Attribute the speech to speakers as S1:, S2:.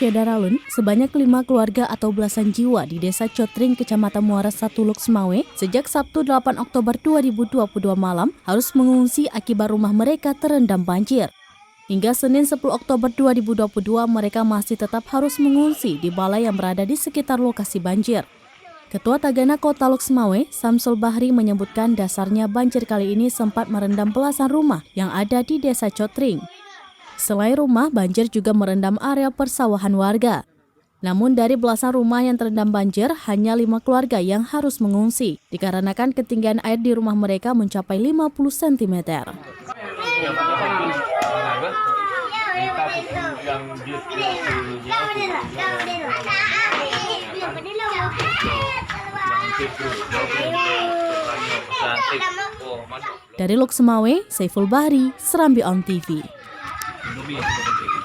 S1: Syedaralun, sebanyak 5 keluarga atau belasan jiwa di Desa Cotring, Kecamatan Muara 1 Loksmawe, sejak Sabtu 8 Oktober 2022 malam harus mengungsi akibat rumah mereka terendam banjir. Hingga Senin 10 Oktober 2022, mereka masih tetap harus mengungsi di balai yang berada di sekitar lokasi banjir. Ketua Tagana Kota Loksmawe, Samsul Bahri, menyebutkan dasarnya banjir kali ini sempat merendam belasan rumah yang ada di Desa Cotring. Selain rumah, banjir juga merendam area persawahan warga. Namun dari belasan rumah yang terendam banjir, hanya 5 keluarga yang harus mengungsi, dikarenakan ketinggian air di rumah mereka mencapai 50 cm. Dari Loksmawe, Saiful Bahri, Serambi On TV.